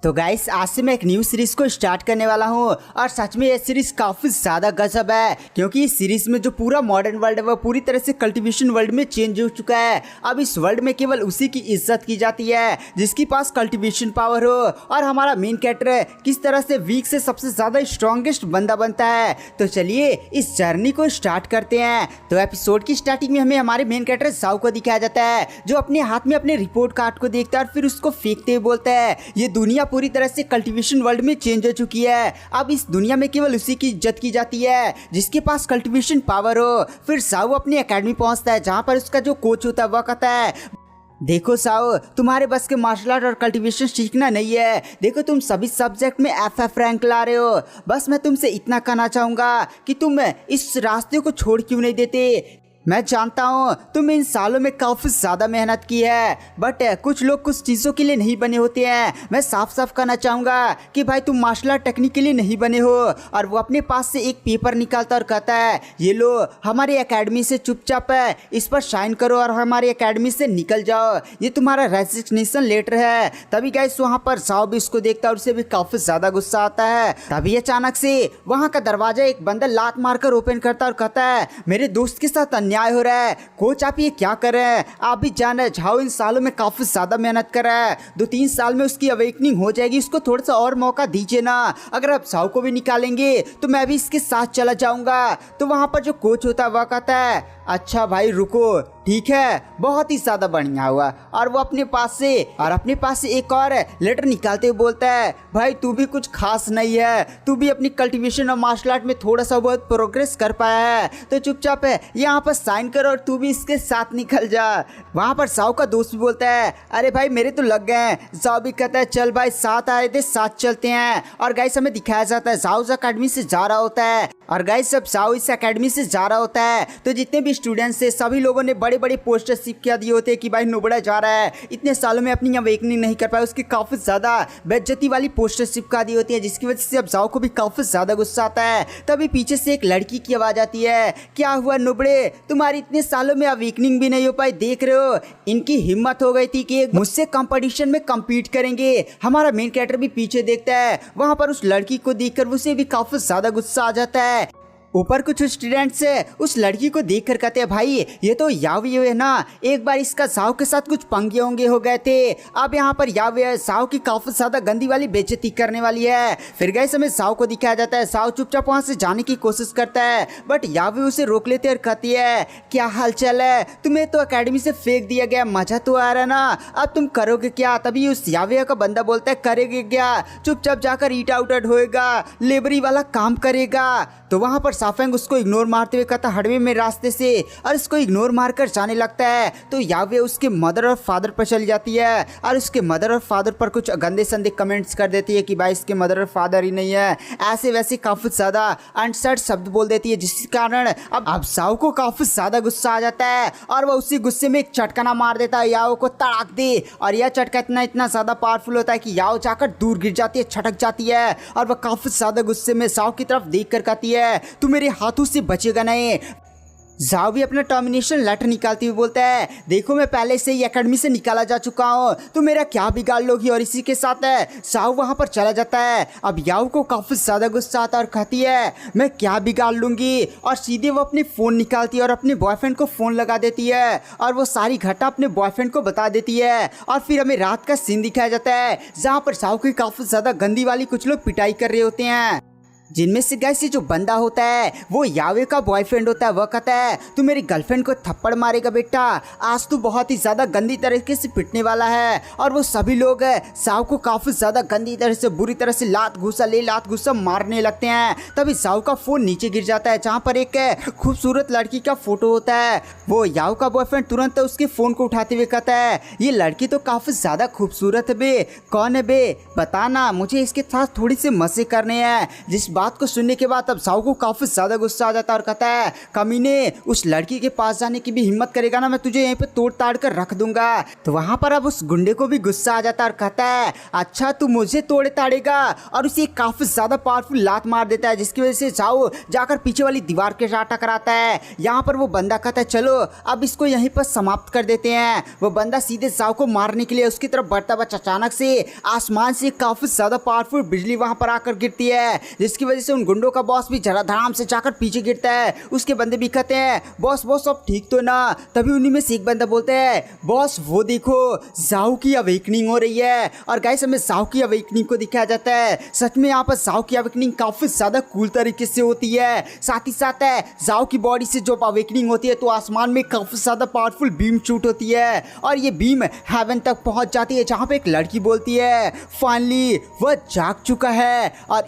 तो गाइस आज से मैं एक न्यू सीरीज को स्टार्ट करने वाला हूँ और सच में ये सीरीज काफी ज्यादा गजब है, क्योंकि इस सीरीज में जो पूरा मॉडर्न वर्ल्ड है वो पूरी तरह से कल्टीवेशन वर्ल्ड में चेंज हो चुका है। अब इस वर्ल्ड में केवल उसी की इज्जत की जाती है जिसके पास कल्टीवेशन पावर हो, और हमारा मेन कैरेक्टर किस तरह से वीक से सबसे ज्यादा स्ट्रॉन्गेस्ट बंदा बनता है। तो चलिए इस जर्नी को स्टार्ट करते हैं। तो एपिसोड की स्टार्टिंग में हमें हमारे मेन कैरेक्टर साउ को दिखाया जाता है, जो अपने हाथ में अपने रिपोर्ट कार्ड को देखता है और फिर उसको फेंकते हुए बोलता है ये दुनिया पूरी तरह से कल्टीवेशन वर्ल्ड में चेंज हो चुकी है। अब इस दुनिया में केवल उसी की इज्जत की जाती है जिसके पास कल्टीवेशन पावर हो। फिर साउ अपनी एकेडमी पहुंचता है जहां पर उसका जो कोच होता है वह कहता है देखो साउ, तुम्हारे बस के मार्शल आर्ट और कल्टीवेशन सीखना नहीं है। देखो तुम सभी सब्जेक्ट में FF रैंक ला रहे हो। बस मैं तुमसे इतना कहना चाहूँगा कि तुम इस रास्ते को छोड़ क्यों नहीं देते। मैं जानता हूँ तुम इन सालों में काफ़ी ज़्यादा मेहनत की है, बट कुछ लोग कुछ चीज़ों के लिए नहीं बने होते हैं। मैं साफ साफ कहना चाहूँगा कि भाई तुम मार्शल आर्ट टेक्निक के लिए नहीं बने हो। और वो अपने पास से एक पेपर निकालता और कहता है ये लो, हमारी एकेडमी से चुपचाप इस पर साइन करो और हमारी एकेडमी से निकल जाओ। ये तुम्हारा रेजिग्नेशन लेटर है। तभी गाइस वहाँ पर साउ भी इसको देखता है और उसे भी काफ़ी ज़्यादा गुस्सा आता है। तभी अचानक से वहाँ का दरवाजा एक बंदा लात मारकर ओपन करता और कहता है मेरे दोस्त के साथ अन्याय हो रहा है। कोच आप ये क्या कर रहे हैं? आप भी जान रहे झाओ इन सालों में काफी ज्यादा मेहनत कर रहा है। 2-3 साल में उसकी अवेकनिंग हो जाएगी, उसको थोड़ा सा और मौका दीजिए ना। अगर आप साउ को भी निकालेंगे तो मैं भी इसके साथ चला जाऊंगा। तो वहां पर जो कोच होता है वह कहता है अच्छा भाई रुको, ठीक है, बहुत ही ज्यादा बढ़िया हुआ। और वो अपने पास से एक और लेटर निकालते हुए बोलता है भाई तू भी कुछ खास नहीं है, तू भी अपनी कल्टीवेशन और मार्शल आर्ट में थोड़ा सा बहुत प्रोग्रेस कर पाया है, तो चुपचाप है यहाँ पर साइन कर और तू भी इसके साथ निकल जा। वहाँ पर साउ का दोस्त भी बोलता है अरे भाई मेरे तो लग गए हैं। साउ भी कहता है चल भाई साथ आए थे साथ चलते हैं। और गाइस हमें दिखाया जाता है साउ अकेडमी से जा रहा होता है। और गाइस जब साउ इस अकेडमी से जा रहा होता है तो जितने भी स्टूडेंट्स थे सभी लोगों ने बड़े बड़े पोस्टर चिपका दिए होते हैं कि भाई नुबड़ा जा रहा है, इतने सालों में अपनी अवेकनिंग नहीं कर पाया। उसकी काफ़ी ज़्यादा बेइज्जती वाली पोस्टर चिपका दी होती है, जिसकी वजह से अब साउ को भी काफ़ी ज़्यादा गुस्सा आता है। तभी पीछे से एक लड़की की आवाज़ आती है क्या हुआ नुबड़े, तुम्हारी इतने सालों में अवेकनिंग भी नहीं हो पाई। देख रहे हो इनकी हिम्मत हो गई थी कि मुझसे कंपटीशन में कम्पीट करेंगे। हमारा मेन कैरेक्टर भी पीछे देखता है, वहाँ पर उस लड़की को देखकर उसे भी काफ़ी ज़्यादा गुस्सा आ जाता है। ऊपर कुछ स्टूडेंट्स उस लड़की को देख कर कहते हैं भाई ये तो यावी है ना, एक बार इसका साउ के साथ कुछ पंगे होंगे हो गए थे। अब यहाँ पर यावी साउ की काफी ज्यादा गंदी वाली बेइज्जती करने वाली है। फिर गाइस हमें साउ को दिखाया जाता है, साउ चुपचाप वहाँ से जाने की कोशिश करता है, बट यावी उसे रोक लेते और कहती है क्या हाल चाल है, तुम्हें तो अकेडमी से फेंक दिया गया, मजा तो आ रहा ना, अब तुम करोगे क्या? तभी उस यावी का बंदा बोलता है करेगे क्या, चुपचाप जाकर ईटा उटा ढोएगा, लेबरी वाला काम करेगा। तो वहाँ पर साफेंग उसको इग्नोर मारते हुए कहता हड़वे में रास्ते से, और इसको इग्नोर मारकर जाने लगता है। तो यावे उसके मदर और फादर पर चली जाती है और उसके मदर और फादर पर कुछ गंदे संदे कमेंट्स कर देती है कि भाई इसके मदर और फादर ही नहीं है, ऐसे वैसे काफ़ी ज़्यादा अनसर्ट शब्द बोल देती है, जिसके कारण अब साउ को काफ़ी ज़्यादा गुस्सा आ जाता है और वह उसी गुस्से में एक चटकाना मार देता है, याओ को तड़ाक दे। और यह चटका इतना ज़्यादा पावरफुल होता है कि याओ जाकर दूर गिर जाती है, छटक जाती है, और वह काफ़ी ज़्यादा गुस्से में साउ की तरफ देख कर कहती है तू मेरे हाथों से बचेगा नहीं। जाओ भी अपना टर्मिनेशन लेटर निकालती हुई बोलता है देखो मैं पहले से ही एकेडमी से निकाला जा चुका हूँ, तो मेरा क्या बिगाड़ लोगी। और इसी के साथ साउ वहाँ पर चला जाता है। अब याओ को काफ़ी ज़्यादा गुस्सा आता है और कहती है मैं क्या बिगाड़ लूँगी, और सीधे वो अपने फ़ोन निकालती है और अपने बॉयफ्रेंड को फ़ोन लगा देती है और वो सारी घटना अपने बॉयफ्रेंड को बता देती है। और फिर हमें रात का सीन दिखाया जाता है जहाँ पर साउ की काफ़ी ज़्यादा गंदी वाली कुछ लोग पिटाई कर रहे होते हैं, जिनमें से गाइस जो बंदा होता है वो यावे का बॉयफ्रेंड होता है। वह कहता है तू मेरी गर्लफ्रेंड को थप्पड़ मारेगा बेटा, आज तू बहुत ही ज़्यादा गंदी तरीके से पिटने वाला है। और वो सभी लोग साउ को काफ़ी ज़्यादा गंदी तरह से बुरी तरह से लात घूसा मारने लगते हैं। तभी साउ का फ़ोन नीचे गिर जाता है जहाँ पर एक खूबसूरत लड़की का फोटो होता है। वो याव का बॉयफ्रेंड तुरंत उसके फ़ोन को उठाते हुए कहता है ये लड़की तो काफ़ी ज़्यादा खूबसूरत है बे, कौन है बे बताना, मुझे इसके साथ थोड़ी सी मज़े करने हैं। जिस बात को सुनने के बाद अब साहू को काफी ज्यादा गुस्सा आ जाता है और कहता है कमीने उस लड़की के पास जाने की भी हिम्मत करेगा ना मैं तुझे यहीं पे तोड़ ताड़ कर रख दूंगा। तो वहां पर अब उस गुंडे को भी गुस्सा आ जाता है और कहता है अच्छा तू मुझे तोड़े ताड़ेगा, और उसे काफी ज्यादा पावरफुल लात मार देता है जिसकी वजह से साहू जाकर पीछे वाली दीवार के साथ टकराता है। यहाँ पर वो बंदा कहता है चलो अब इसको यहीं पर समाप्त कर देते हैं। वो बंदा सीधे साहू को मारने के लिए उसकी तरफ बढ़ता बच अचानक से आसमान से काफी ज्यादा पावरफुल बिजली वहां पर आकर गिरती है जिसकी वजह से उन गुंडों का बॉस भी जरा धड़ाम से जाकर पीछे गिरता है। उसके बंदे भी कहते हैं बॉस बॉस अब ठीक तो ना। तभी उन्हीं में से एक बंदा बोलता है बॉस वो देखो साहू की अवेकनिंग हो रही है। और गाइस हमें साहू की अवेकनिंग को दिखाया जाता है। सच में यहाँ पर साहू की अवेकनिंग काफी ज्यादा कूल तरीके से होती है। साथ ही साथ है साहू की बॉडी से जब अवेकनिंग होती है तो आसमान में काफी ज्यादा पावरफुल बीम शूट होती है और ये बीम हेवन तक पहुंच जाती है जहाँ पे एक लड़की बोलती है फाइनली वह जाग चुका है। और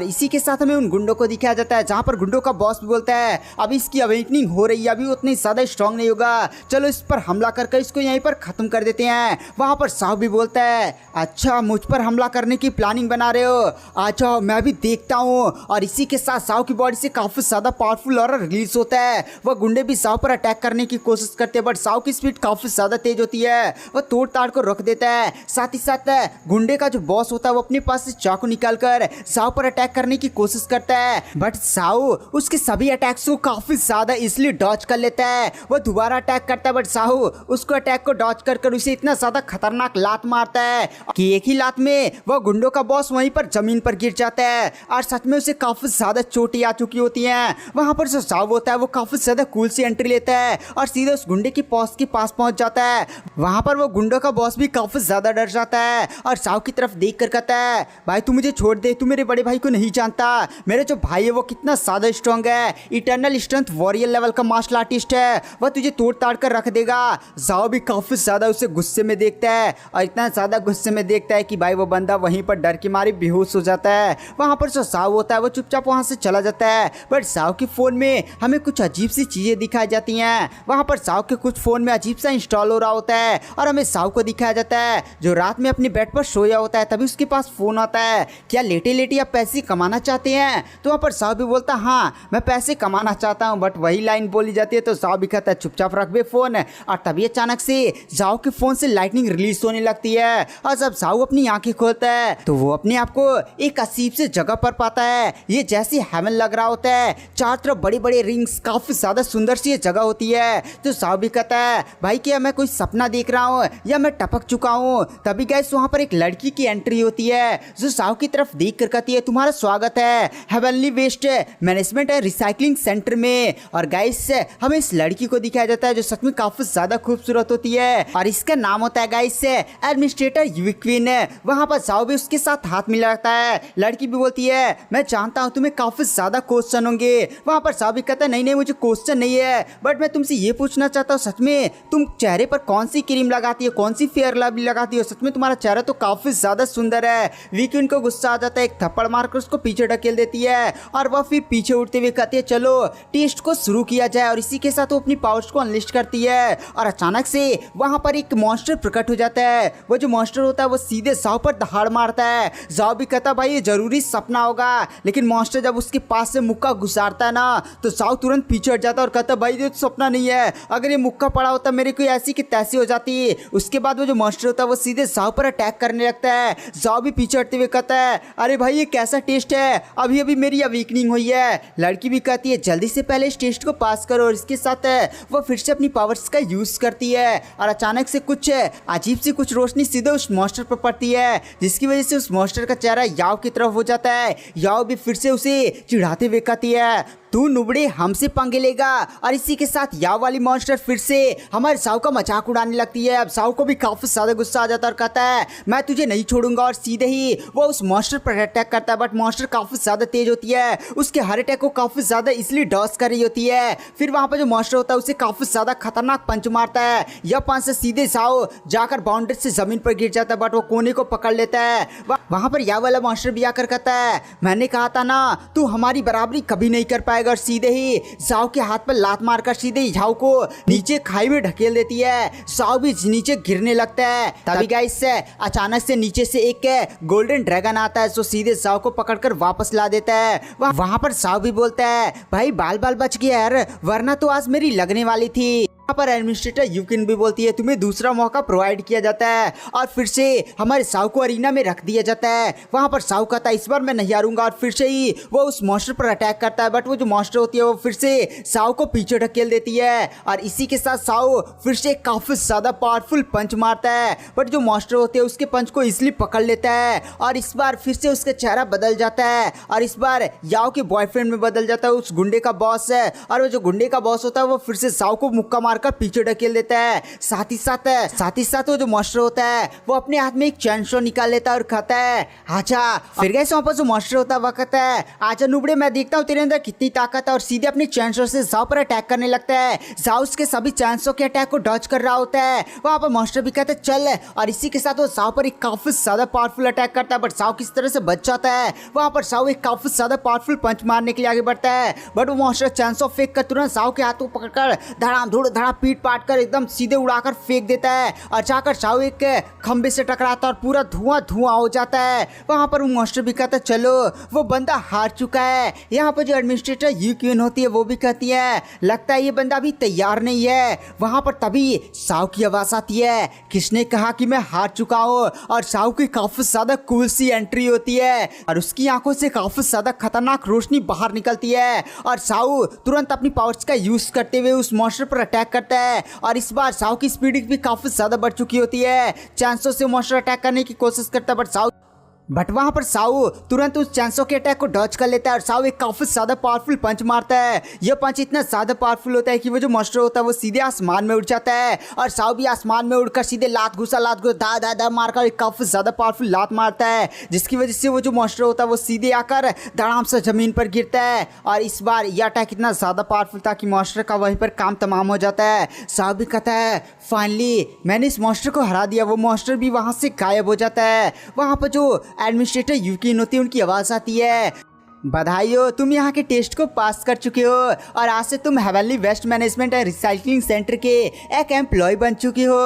इसी के साथ हमें उन गुंडों को दिखाया जाता है जहाँ पर गुंडों का बॉस भी बोलता है अभी इसकी अवेकनिंग हो रही है, अभी उतनी ज्यादा स्ट्रांग नहीं होगा, चलो इस पर हमला करके इसको यहीं पर खत्म कर देते हैं। वहां पर साहू भी बोलता है अच्छा मुझ पर हमला करने की प्लानिंग बना रहे हो, आ जाओ मैं भी देखता हूँ। और इसी के साथ साहू की बॉडी से काफी ज्यादा पावरफुल ऑरा रिलीज होता है। वह गुंडे भी साहू पर अटैक करने की कोशिश करते हैं बट साहू की स्पीड काफी ज्यादा तेज होती है, वह तोड़ ताड़ को रोक देता है। साथ ही साथ गुंडे का जो बॉस होता है वो अपने पास से चाकू निकालकर साहू पर अटैक करने की कोशिश करता है बट साहू उसके सभी अटैक्स को काफी ज्यादा इसलिए डॉज कर लेता है। वह दोबारा अटैक करता है बट साहू उसको अटैक को डॉज कर उसे इतना ज्यादा खतरनाक लात मारता है कि एक ही लात में वह गुंडों का बॉस वहीं पर जमीन पर गिर जाता है और सच में उसे काफी ज्यादा चोटें आ चुकी होती हैं। वहां पर जो साहू होता है वो काफी ज्यादा कूल से एंट्री लेता है और सीधे उस गुंडे की बॉस के पास पहुंच जाता है। वहां पर वो गुंडों का बॉस भी काफी ज्यादा डर जाता है और साहू की तरफ देख कर कहता है भाई तू मुझे छोड़ दे, तू मेरे बड़े भाई को नहीं जानता, मेरे जो भाई है वो कितना ज्यादा स्ट्रॉन्ग है, इटर्नल स्ट्रेंथ वॉरियर लेवल का मार्शल आर्टिस्ट है, वह तुझे तोड़ ताड़ कर रख देगा। साहू भी काफी ज्यादा उसे गुस्से में देखता है और इतना ज्यादा गुस्से में देखता है कि भाई वो बंदा वहीं पर डर के मारे बेहोश हो जाता है। वहां पर जो साहू होता है वो चुपचाप वहां से चला जाता है बट साहू के फोन में हमें कुछ अजीब सी चीजें दिखाई जाती हैं। वहां पर साहू के कुछ फोन में अजीब सा इंस्टॉल हो रहा होता है और हमें साहू को दिखाया जाता है जो रात में अपने बेड पर सोया होता है। तभी उसके पास फोन आता है, क्या लेटे लेटे आप पैसे कमाना चाहते हैं? तो वहां पर साहू भी बोलता हाँ मैं पैसे कमाना चाहता हूँ, बट वही लाइन बोली जाती है तो साहू भी कहता है चुपचाप रख बे फोन। और तभी अचानक से साहू के फोन से लाइटनिंग रिलीज होने लगती है और जब साहू अपनी आंखें खोलता है तो वो अपने आप को एक अजीब से जगह पर पाता है। ये जैसे हेवन लग रहा होता है, चारों तरफ बड़े बड़े रिंग्स, काफी ज्यादा सुंदर सी ये जगह होती है। तो साहू भी कहता है भाई क्या मैं कोई सपना देख रहा हूँ या मैं टपक चुका हूँ? तभी गाइस वहां पर एक लड़की की एंट्री होती है जो साहू की तरफ देख कर कहती है तुम्हारा स्वागत है heavenly waste management and recycling centre में। और गाइस हमें इस लड़की को दिखाया जाता है जो सच में काफी ज्यादा खूबसूरत होती है और इसका नाम होता है गाइस एडमिनिस्ट्रेटर यूक्विन। वहां पर साहू भी उसके साथ हाथ मिलाता है। लड़की भी बोलती है मैं जानता हूँ तुम्हें काफी ज्यादा क्वेश्चन होंगे। वहां पर साहू भी कहता है नहीं नहीं मुझे क्वेश्चन नहीं है, बट मैं तुमसे ये पूछना चाहता हूँ सच में तुम चेहरे पर कौन सी क्रीम लगाती हो, कौन सी फेयर लवली लगाती हो? सच में तुम्हारा चेहरा तो काफी ज्यादा सुंदर है। वीक्विन को गुस्सा आ जाता है, एक थप्पड़ मारकर उसको पीछे ढकेल देती है और वह फिर पीछे उठते हुए कहती है चलो टेस्ट को शुरू किया जाए। और इसी के साथ वो अपनी पावर्स को अनलिस्ट करती है और अचानक से वहां पर एक मॉन्स्टर प्रकट हो जाता है। वो जो मॉन्स्टर होता है वो सीधे साहू पर दहाड़ मारता है। साहू भी कहता भाई ये जरूरी सपना होगा, लेकिन मॉन्स्टर जब उसके पास से मुक्का घुसारता है ना तो साहू तुरंत पीछे हट जाता है और कहता भाई ये तो सपना नहीं है, अगर ये मुक्का पड़ा होता मेरे को ऐसी की तैसी हो जाती। उसके बाद वो जो मॉन्स्टर होता है वो सीधे साहू पर अटैक करने लगता है। साहू भी पीछे हटते हुए कहता है अरे भाई ये कैसा टेस्ट है, अभी अभी मेरी अवेकनिंग हुई है। लड़की भी कहती है जल्दी से पहले इस टेस्ट को पास करो और इसके साथ वो फिर से अपनी पावर्स का यूज करती है और अचानक से कुछ अजीब सी कुछ रोशनी सीधे उस मॉन्स्टर पर पड़ती है जिसकी वजह से उस मॉन्स्टर का चेहरा याव की तरफ हो जाता है। याव भी फिर से उसे चिढ़ाते हुए कहती है तू नुबड़े हमसे पंगे लेगा। और इसी के साथ याव वाली मॉन्स्टर फिर से हमारे साहू का मजाक उड़ाने लगती है। अब साहू को भी काफी ज्यादा गुस्सा आ जाता है और कहता है मैं तुझे नहीं छोड़ूंगा और सीधे ही वो उस मॉन्स्टर पर अटैक करता है। बट मॉन्स्टर काफी ज्यादा तेज होती है, उसके हर अटैक को काफी ज्यादा इसलिए डॉज कर रही होती है। फिर वहां पर जो मॉन्स्टर होता है उसे काफी ज्यादा खतरनाक पंच मारता है। यह पंच से सीधे साहू जाकर बाउंड्री से जमीन पर गिर जाता है बट वो कोने को पकड़ लेता है। वहां पर याव वाला मॉन्स्टर भी आकर कहता है मैंने कहा था ना तू हमारी बराबरी कभी नहीं कर पाएगा जाएगा और सीधे ही जाओ के हाथ पर लात मारकर सीधे जाओ को नीचे खाई में ढकेल देती है। जाओ भी नीचे गिरने लगता है। तभी गाइस अचानक से नीचे से एक गोल्डन ड्रैगन आता है जो सीधे जाओ को पकड़कर वापस ला देता है। वहां पर जाओ भी बोलता है भाई बाल बाल बच गया यार, वरना तो आज मेरी लगने वाली थी। यहाँ पर एडमिनिस्ट्रेटर यूकिन भी बोलती है तुम्हें दूसरा मौका प्रोवाइड किया जाता है और फिर से हमारे साउ को अरीना में रख दिया जाता है। वहाँ पर साउ कहता है इस बार मैं नहीं हारूंगा और फिर से ही वो उस मॉन्स्टर पर अटैक करता है। बट वो जो मॉन्स्टर होती है वो फिर से साउ को पीछे ढकेल देती है और इसी के साथ साउ फिर से काफी ज्यादा पावरफुल पंच मारता है। बट जो मॉन्स्टर होते हैं उसके पंच को इसलिए पकड़ लेता है और इस बार फिर से उसका चेहरा बदल जाता है और इस बार याओ के बॉयफ्रेंड में बदल जाता है, उस गुंडे का बॉस है। और वो जो गुंडे का बॉस होता है वो फिर से साउ को मुक्का मारकर पीछे ढकेल देता है। साथ ही साथ वो जो मॉन्स्टर होता है वो अपने हाथ में एक चैन शो निकाल लेता है और कहता है अच्छा। फिर गैस वहाँ पर जो मॉन्स्टर होता है वह कहता है आजा नुबड़े मैं देखता हूँ तेरे अंदर कितनी ताकत है और सीधे अपने चैन शो से जाओ पर अटैक करने लगता है। जाओ उसके सभी चैन शो के अटैक को डॉज कर रहा होता है। वहाँ पर मॉन्स्टर भी कहता है चल और इसी के साथ वो जाओ पर एक काफी ज्यादा पावरफुल अटैक करता है। बट जाओ किस तरह से बच जाता है। वहाँ पर जाओ एक काफी ज्यादा पावरफुल पंच मारने के लिए आगे बढ़ता है बट वो मॉन्स्टर चैन शो फेंक कर तुरंत जाओ के हाथ को पकड़कर धड़ाम धूड़ धड़ा पीट पाट कर एकदम सीधे उड़ाकर फेंक देता है और जाकर जाओ एक खंबे से टकराता और पूरा धुआं धुआं हो जाता है। वहां पर वो मॉन्स्टर भी कहता है चलो वो बंदा हार चुका है। यहाँ पर जो एडमिनिस्ट्रेटर यूक्यून होती है वो भी कहती है लगता है ये बंदा अभी तैयार नहीं है। वहां पर तभी साउ की आवाज आती है किसने कहा कि मैं हार चुका हूँ। और साउ की काफी ज्यादा कूल सी एंट्री होती है और उसकी आंखों से काफी ज्यादा खतरनाक रोशनी बाहर निकलती है और साउ तुरंत अपनी पावर्स का यूज करते हुए उस मॉन्स्टर पर अटैक करता है और इस बार साउ की स्पीड भी काफी ज्यादा बढ़ चुकी होती है। चांसों से मॉन्स्टर अटैक करने की कोशिश करता है बट वहां पर साउ तुरंत उस चांसों के अटैक को डॉज कर लेता है और साउ एक काफी ज्यादा पावरफुल पंच मारता है। यह पंच इतना ज्यादा पावरफुल होता है कि वो जो मॉन्स्टर होता है वो सीधे आसमान में उड़ जाता है और साउ भी आसमान में उड़कर सीधे लात घुसा दा दा दा मारकर एक काफी ज्यादा पावरफुल लात मारता है जिसकी वजह से वो जो मॉन्स्टर होता है वो सीधे आकर धड़ाम से जमीन पर गिरता है। और इस बार यह अटैक इतना ज्यादा पावरफुल था कि मॉन्स्टर का वहीं पर काम तमाम हो जाता है। साउ भी कहता है फाइनली मैंने इस मॉन्स्टर को हरा दिया। वो मॉन्स्टर भी वहां से गायब हो जाता है। वहां पर जो एडमिनिस्ट्रेटर यूकिन होती है उनकी आवाज आती है बधाई हो तुम यहाँ के टेस्ट को पास कर चुके हो और आज से तुम heavenly waste management and recycling centre के एक एम्प्लॉय बन चुके हो।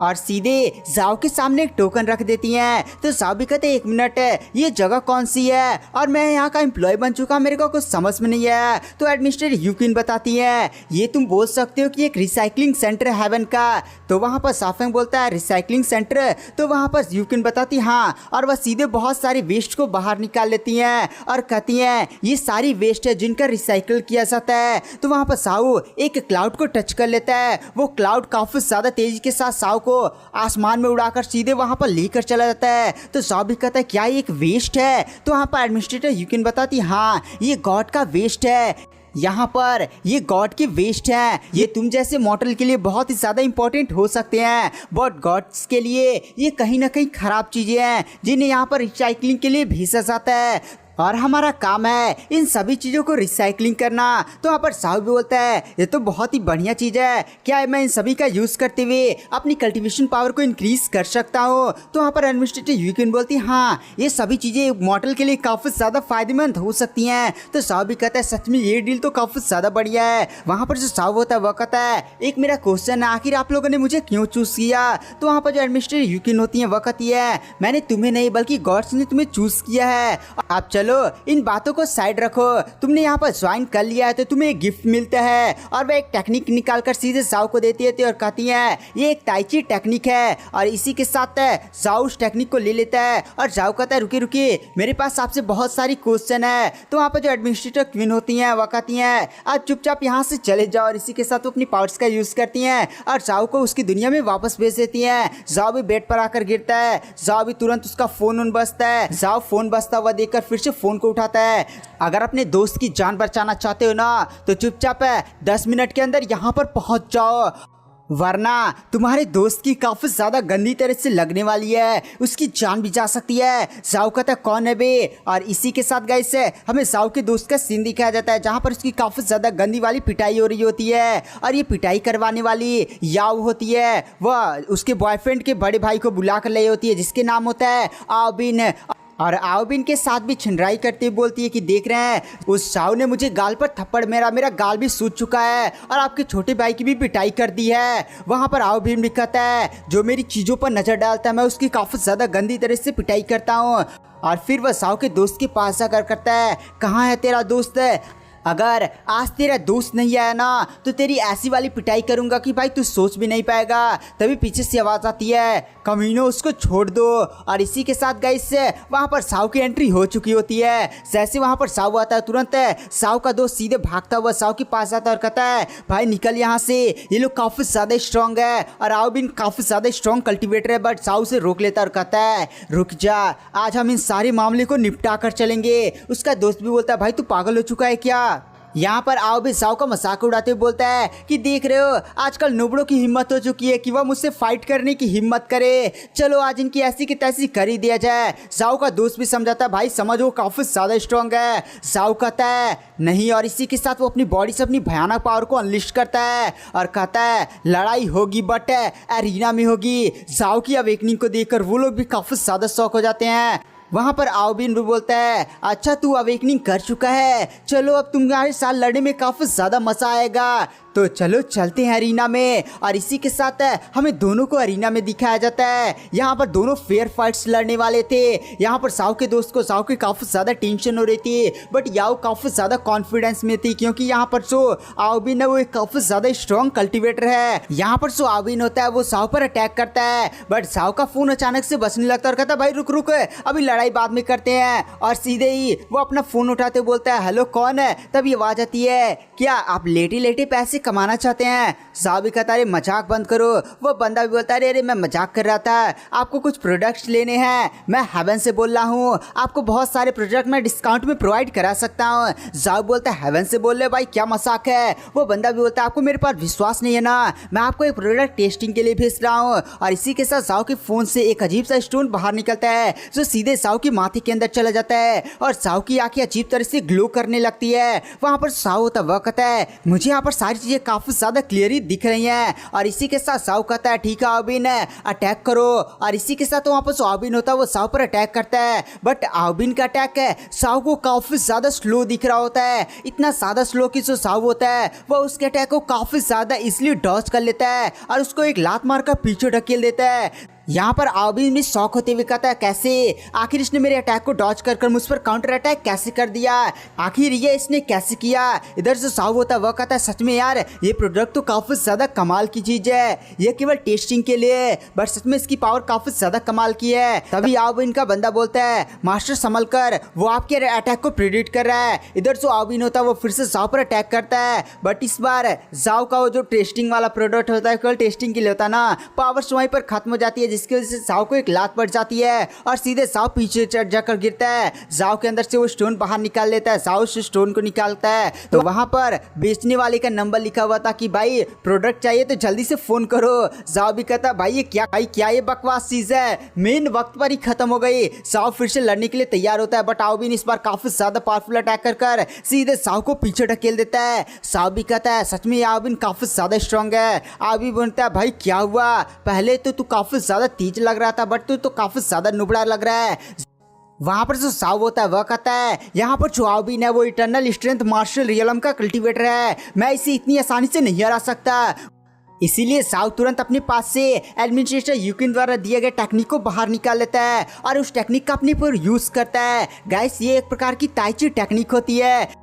और सीधे जाओ के सामने एक टोकन रख देती हैं। तो जाओ भी कहते एक मिनट ये जगह कौन सी है और मैं यहाँ का एम्प्लॉय बन चुका, मेरे को कुछ समझ में नहीं है। तो एडमिनिस्ट्रेटर यूकिन बताती है ये तुम बोल सकते हो कि एक रिसाइकलिंग सेंटर है हेवन का। तो वहाँ पर साफेंग बोलता है रिसाइकलिंग सेंटर। तो वहाँ पर यूकिन बताती हाँ और वह सीधे बहुत सारे वेस्ट को बाहर निकाल लेती हैं और कहती हैं ये सारी वेस्ट है जिनका रिसाइकल किया जाता है। तो वहाँ पर साउ एक क्लाउड को टच कर लेता है। वो क्लाउड काफी ज्यादा तेजी के साथ साउ को आसमान में उड़ाकर सीधे वहां पर लेकर चला जाता है। तो साउ भी कहता है क्या ये एक वेस्ट है। तो वहां पर एडमिनिस्ट्रेटर यूकिन बताती हाँ ये गॉड का वेस्ट है, यहाँ पर ये गॉड के वेस्ट हैं। ये तुम जैसे मॉडल के लिए बहुत ही ज़्यादा इंपॉर्टेंट हो सकते हैं बट गॉड्स के लिए ये कहीं ना कहीं ख़राब चीज़ें हैं जिन्हें यहाँ पर रिसाइकलिंग के लिए भेजा जाता है और हमारा काम है इन सभी चीज़ों को रिसाइकलिंग करना। तो यहाँ पर साहु भी बोलता है ये तो बहुत ही बढ़िया चीज़ है, क्या मैं इन सभी का यूज़ करते हुए अपनी कल्टीवेशन पावर को इंक्रीज कर सकता हूँ। तो वहाँ पर एडमिनिस्ट्रेटर यूकिन बोलती है हाँ ये सभी चीज़ें मॉडल के लिए काफ़ी ज़्यादा फायदेमंद हो सकती हैं। तो साहु भी कहता है सच में ये डील तो काफ़ी ज़्यादा बढ़िया है। वहाँ पर जो साहु होता है वह कहता है एक मेरा क्वेश्चन है आखिर आप लोगों ने मुझे क्यों चूज़ किया। तो वहाँ पर जो एडमिनिस्ट्रेटर यूकिन होती है वह कहती है मैंने तुम्हें नहीं बल्कि गॉड्स ने तुम्हें चूज़ किया है। आप चलो इन बातों को साइड रखो, तुमने यहाँ पर ज्वाइन कर लिया है तो तुम्हें एक गिफ्ट मिलता है। और वह एक टेक्निक निकाल कर सीधे जाओ को देती है और कहती है ये एक ताइची टेक्निक है। और इसी के साथ जाओ उस टेक्निक को ले लेता है और जाओ कहता है रुकिए रुकिए मेरे पास आपसे बहुत सारी क्वेश्चन है। तो वहाँ पर जो एडमिनिस्ट्रेटर क्वीन होती हैं वह कहती हैं आप चुपचाप यहाँ से चले जाओ। और इसी के साथ वो अपनी पावर्स का यूज़ करती हैं और जाओ को उसकी दुनिया में वापस भेज देती हैं। जाओ भी बेड पर आकर गिरता है। जाओ भी तुरंत उसका फोन बजता है। जाओ फोन बजता हुआ देखकर फिर से फोन को उठाता है। अगर अपने दोस्त की जान बचाना चाहते हो ना तो चुपचाप 10 मिनट के अंदर यहाँ पर पहुँच जाओ वरना तुम्हारे दोस्त की काफी ज्यादा गंदी तरह से लगने वाली है, उसकी जान भी जा सकती है। जाओ कहता है कौन है बे। और इसी के साथ गाइस हमें जाओ के दोस्त का सीन दिखाया जाता है जहाँ पर उसकी काफी ज्यादा गंदी वाली पिटाई हो रही होती है। और ये पिटाई करवाने वाली याओ होती है, वह उसके बॉयफ्रेंड के बड़े भाई को बुला कर लाई होती है जिसके नाम होता है आबिन। और आओबिन के साथ भी छिनराई करती हुई बोलती है कि देख रहे हैं उस साव ने मुझे गाल पर थप्पड़ मेरा मेरा गाल भी सूज चुका है और आपके छोटे भाई की भी पिटाई कर दी है। वहाँ पर आओबिन भी कहता है जो मेरी चीज़ों पर नज़र डालता है मैं उसकी काफ़ी ज़्यादा गंदी तरह से पिटाई करता हूँ। और फिर वह साव के दोस्त के पास जाकर करता है कहाँ है तेरा दोस्त, अगर आज तेरा दोस्त नहीं आया ना तो तेरी ऐसी वाली पिटाई करूंगा कि भाई तू सोच भी नहीं पाएगा। तभी पीछे से आवाज़ आती है कमीनो उसको छोड़ दो। और इसी के साथ गाइस वहाँ पर साव की एंट्री हो चुकी होती है। जैसे वहाँ पर साव आता है तुरंत साव का दोस्त सीधे भागता हुआ साव के पास आता है और कहता है भाई निकल यहाँ से, ये लोग काफ़ी ज़्यादा स्ट्रॉन्ग है और आओबिन काफ़ी ज़्यादा स्ट्रॉन्ग कल्टिवेटर है। बट साव से रोक लेता है और कहता है रुक जा, आज हम इन सारे मामले को निपटा कर चलेंगे। उसका दोस्त भी बोलता है भाई तू पागल हो चुका है क्या। यहाँ पर आओ भी साव का मजाक उड़ाते हुए बोलता है कि देख रहे हो आजकल नुबड़ों की हिम्मत हो चुकी है कि वह मुझसे फाइट करने की हिम्मत करे, चलो आज इनकी ऐसी की तैसी कर ही दिया जाए। साव का दोस्त भी समझाता है भाई समझ वो काफ़ी ज़्यादा स्ट्रॉन्ग है। साव कहता है नहीं और इसी के साथ वो अपनी बॉडी से अपनी भयानक पावर को अनलिस्ट करता है और कहता है लड़ाई होगी बट एरिना में होगी। साव की अवेकनिंग को देखकर वो लोग भी काफ़ी ज़्यादा शौक हो जाते हैं। वहाँ पर आओबिन भी बोलता है अच्छा तू अवेकनिंग कर चुका है, चलो अब तुम्हारे साथ लड़ने में काफ़ी ज़्यादा मज़ा आएगा, तो चलो चलते हैं अरीना में। और इसी के साथ हमें दोनों को अरीना में दिखाया जाता है। यहाँ पर दोनों फेयर फाइट्स लड़ने वाले थे। यहाँ पर साव के दोस्त को साव की काफ़ी ज़्यादा टेंशन हो रही थी बट याओ काफ़ी ज़्यादा कॉन्फिडेंस में थी क्योंकि यहाँ पर जो आओबिन है वो एक काफ़ी ज़्यादा स्ट्रॉन्ग कल्टिवेटर है। यहाँ पर जो आओबिन होता है वो साव पर अटैक करता है बट साव का फ़ोन अचानक से बजने लगता है और कहता है भाई रुक रुक अभी लड़ाई बाद में करते हैं। और सीधे ही वो अपना फ़ोन उठाते बोलता है हेलो कौन है। तभी आवाज़ आती है क्या आप लेटे लेटे पैसे कमाना चाहते हैं। साव भी कहता है मजाक बंद करो। वो बंदा भी बोलता है अरे मैं मजाक कर रहा था, आपको कुछ प्रोडक्ट्स लेने हैं, मैं हेवन से बोल रहा हूँ, आपको बहुत सारे प्रोडक्ट मैं डिस्काउंट में प्रोवाइड करा सकता हूँ। साव बोलता है हेवन से बोल रहे भाई क्या मजाक है। वो बंदा भी बोलता है आपको मेरे पास विश्वास नहीं है ना, मैं आपको एक प्रोडक्ट टेस्टिंग के लिए भेज रहा हूँ। और इसी के साथ साव के फ़ोन से एक अजीब सा स्टोन बाहर निकलता है जो सीधे साव की माथे के अंदर चला जाता है और साव की आंखें अजीब तरह से ग्लो करने लगती है। वहाँ पर साव होता वह कहता है मुझे यहाँ पर सारी चीज़ें काफ़ी ज़्यादा क्लियर ही दिख रही हैं। और इसी के साथ साव कहता है ठीक है आओबिन अटैक करो। और इसी के साथ वहाँ पर जो आओबिन होता है वो साव पर अटैक करता है बट आओबिन का अटैक है साव को काफ़ी ज़्यादा स्लो दिख रहा होता है, इतना ज़्यादा स्लो कि जो साव होता है वो उसके अटैक को काफ़ी ज़्यादा इसलिए डॉज कर लेता है और उसको एक लात मार कर पीछे ढकेल देता है। यहाँ पर आओबिन भी शौक होते हुए कहता है कैसे, आखिर इसने मेरे अटैक को डॉज कर मुझ पर काउंटर अटैक कैसे कर दिया, आखिर ये इसने कैसे किया। इधर जो साव होता है वह कहता है सच में यार ये प्रोडक्ट तो काफ़ी ज़्यादा कमाल की चीज़ है, ये केवल टेस्टिंग के लिए बट सच में इसकी पावर काफ़ी ज़्यादा कमाल की है। तभी आओबिन का बंदा बोलता है मास्टर संभल कर, वो आपके अटैक को प्रिडिक्ट कर रहा है। इधर जो आओबिन होता है वो फिर से साव पर अटैक करता है बट इस बार साव का वो जो टेस्टिंग वाला प्रोडक्ट होता है केवल टेस्टिंग के लिए होता है ना, पावर वहीं पर खत्म हो जाती है जिसकी वजह से साव को एक लात पड़ जाती है और सीधे साव पीछे चढ़ जाकर गिरता है। साव के अंदर से वो स्टोन बाहर निकाल लेता है, साव उस स्टोन को निकालता है तो वहां पर बेचने वाले का नंबर लिखा हुआ था कि भाई प्रोडक्ट चाहिए तो जल्दी से फोन करो। साव भी कहता भाई क्या ये बकवास चीज है, मेन वक्त पर ही खत्म हो गई। साव फिर से लड़ने के लिए तैयार होता है बट आओबिन इस बार काफी ज्यादा पावरफुल अटैक कर सीधे साव को पीछे ढकेल देता है। साव भी कहता है सच में आओबिन काफी ज्यादा स्ट्रॉन्ग है। आओबिन बोलता है भाई क्या हुआ, पहले तो तू काफी ज्यादा तेज लग रहा था बट तू तो काफी ज्यादा नुबड़ा लग रहा है। वहां पर जो साव होता है वह कहता है यहाँ पर जो आओबिन है वो इटर्नल स्ट्रेंथ मार्शल रियलम का कल्टीवेटर है, मैं इसे इतनी आसानी से नहीं हरा सकता। इसीलिए साव तुरंत अपने पास से एडमिनिस्ट्रेटर यूकिन द्वारा दिए गए टेक्निक को बाहर निकाल लेता है और उस टेक्निक का अपने पर यूज करता है। गाइस ये एक प्रकार की ताइची टेक्निक होती है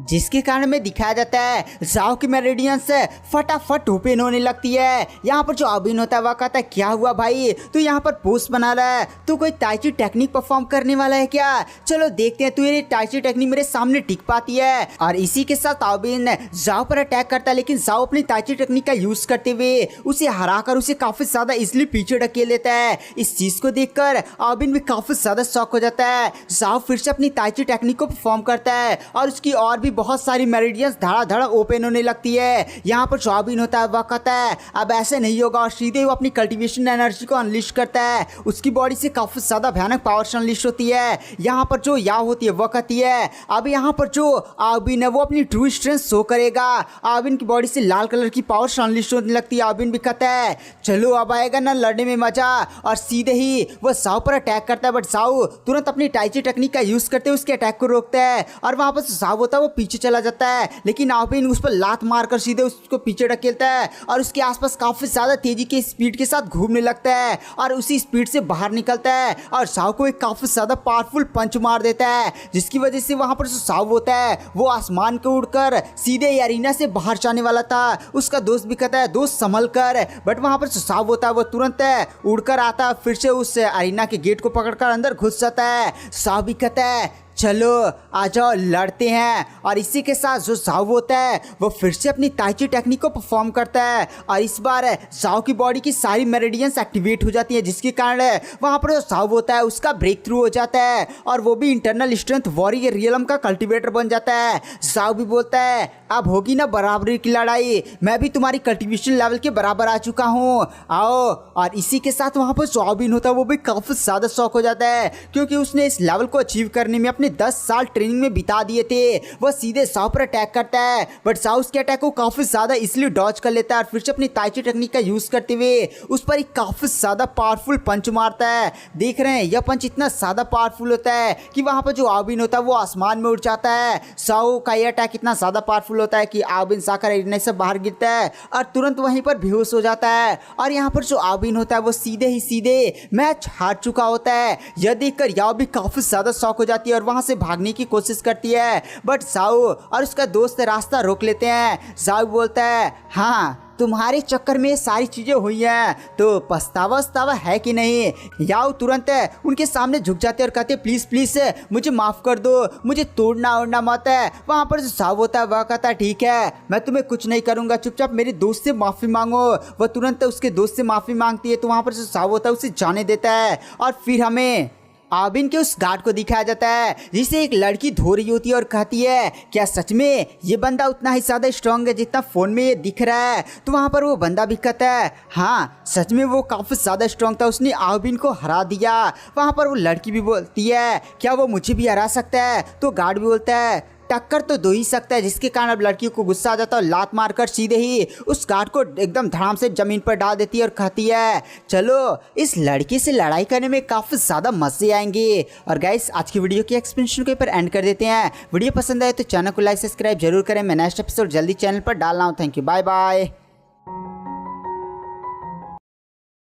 जिसके कारण में दिखाया जाता है साव की मेरिडियंस फटाफट ओपन होने लगती है। यहाँ पर जो आओबिन होता है वह कहता है क्या हुआ भाई, तू यहाँ पर पोस्ट बना रहा है, तू कोई ताइची टेक्निक परफॉर्म करने वाला है क्या, चलो देखते हैं तू ये ताइची टेक्निक मेरे सामने टिक पाती है। और इसी के साथ आओबिन जाओ पर अटैक करता है लेकिन जाओ अपनी ताइची टेक्निक का यूज करते हुए उसे हराकर उसे काफी ज्यादा इजिली पीछे ढकेल लेता है। इस चीज को देखकर आओबिन भी काफी ज्यादा शॉक हो जाता है। जाओ फिर से अपनी ताइची टेक्निक को परफॉर्म करता है और उसकी और और भी बहुत सारी मेरिडियंस धड़ा ओपन होने लगती है। यहाँ पर जो आबिन होता है वह कहता है अब ऐसे नहीं होगा और सीधे वो अपनी कल्टीवेशन एनर्जी को अनलिश करता है। उसकी बॉडी से काफी ज्यादा भयानक पावर्स अनलिश होती है। यहाँ पर जो याओ होती है वह कहती है अब यहाँ पर जो आबिन है वो अपनी ट्रू स्ट्रेंथ शो करेगा। आबिन की बॉडी से लाल कलर की पावर्स अनलिश होने लगती है। आबिन भी कहता है चलो अब आएगा ना लड़ने में मजा, और सीधे ही वो साओ पर अटैक करता है। बट साओ तुरंत अपनी टाइची टेक्निक का यूज करते हुए उसके अटैक को रोकता है और वहां पर साओ होता है वो पीछे चला जाता है। लेकिन आबिन उस पर लात मारकर सीधे उसको पीछे ढकेलता है और उसके आसपास काफी ज्यादा तेजी के स्पीड के साथ घूमने लगता है और उसी स्पीड से बाहर निकलता है और साओ को एक काफी ज्यादा पावरफुल पंच मार देता है, जिसकी वजह से वहां पर जो साओ होता है वो आसमान को उड़कर सीधे एरिना से बाहर जाने वाला था। उसका दोस्त भी कहता है दोस्त संभल कर, बट वहां पर जो साओ होता है वो तुरंत उड़कर आता है, फिर से उस एरिना के गेट को पकड़कर अंदर घुस जाता है। साओ भी कहता है चलो आ जाओ लड़ते हैं, और इसी के साथ जो साओ होता है वो फिर से अपनी ताइची टेक्निक को परफॉर्म करता है और इस बार साओ की बॉडी की सारी मेरिडियंस एक्टिवेट हो जाती है, जिसके कारण वहां पर जो साओ होता है उसका ब्रेक थ्रू हो जाता है और वो भी इंटरनल स्ट्रेंथ वॉरियर रियलम का कल्टीवेटर बन जाता है। साओ भी बोलता है अब होगी ना बराबरी की लड़ाई, मैं भी तुम्हारी कल्टीवेशन लेवल के बराबर आ चुका हूँ, आओ। और इसी के साथ वहां पर जो आबिन होता है वो भी काफी ज्यादा शौक हो जाता है क्योंकि उसने इस लेवल को अचीव करने में अपने 10 साल ट्रेनिंग में बिता दिए थे। वह सीधे साओ पर अटैक करता है बट साओ उसके अटैक को काफी ज्यादा इसलिए डॉज कर लेता है और फिर से अपनी ताइची टेक्निक का यूज करते हुए उस पर एक काफी ज्यादा पावरफुल पंच मारता है। देख रहे हैं यह पंच इतना ज्यादा पावरफुल होता है कि वहां पर जो आबिन होता है वो आसमान में उड़ जाता है। साओ का यह अटैक इतना ज्यादा पावरफुल होता है कि आबिन साकर एरिना से बाहर गिरता है और तुरंत वहीं पर बेहोश हो जाता है। और यहाँ पर जो आबिन होता है वो सीधे मैच हार चुका होता है। यह देखकर याओ भी काफी ज्यादा शॉक हो जाती है और वहां से भागने की कोशिश करती है, बट साओ और उसका दोस्त रास्ता रोक लेते हैं। साओ बोलता है हाँ तुम्हारे चक्कर में सारी चीजें हुई हैं तो पछतावा है कि नहीं। याओ तुरंत उनके सामने झुक जाते और कहते प्लीज मुझे माफ कर दो, मुझे तोड़ना ओड़ना मत है। वहां पर जो साओ होता है वह कहता है ठीक है मैं तुम्हें कुछ नहीं करूंगा, चुपचाप मेरे दोस्त से माफी मांगो। वह तुरंत उसके दोस्त से माफी मांगती है तो वहां पर जो साओ होता है उसे जाने देता है और फिर हमें आबिन के उस गार्ड को दिखाया जाता है जिसे एक लड़की धो रही होती है और कहती है क्या सच में ये बंदा उतना ही ज्यादा स्ट्रांग है जितना फोन में ये दिख रहा है। तो वहां पर वो बंदा भी कहता है हाँ सच में वो काफी ज्यादा स्ट्रांग था, उसने आबिन को हरा दिया। वहां पर वो लड़की भी बोलती है क्या वो मुझे भी हरा सकता है। तो गार्ड भी बोलता है टक्कर तो दो ही सकता है, जिसके कारण अब लड़की को गुस्सा आ जाता है और लात मारकर सीधे ही उस गार्ड को एकदम धड़ाम से जमीन पर डाल देती है और कहती है चलो इस लड़की से लड़ाई करने में काफ़ी ज़्यादा मज़े आएंगे। और गाइस आज की वीडियो की एक्सप्लेनेशन के ऊपर एंड कर देते हैं। वीडियो पसंद आए तो चैनल को लाइक सब्सक्राइब जरूर करें। मैं नेक्स्ट एपिसोड जल्दी चैनल पर डालना हूँ। Thank you, bye bye.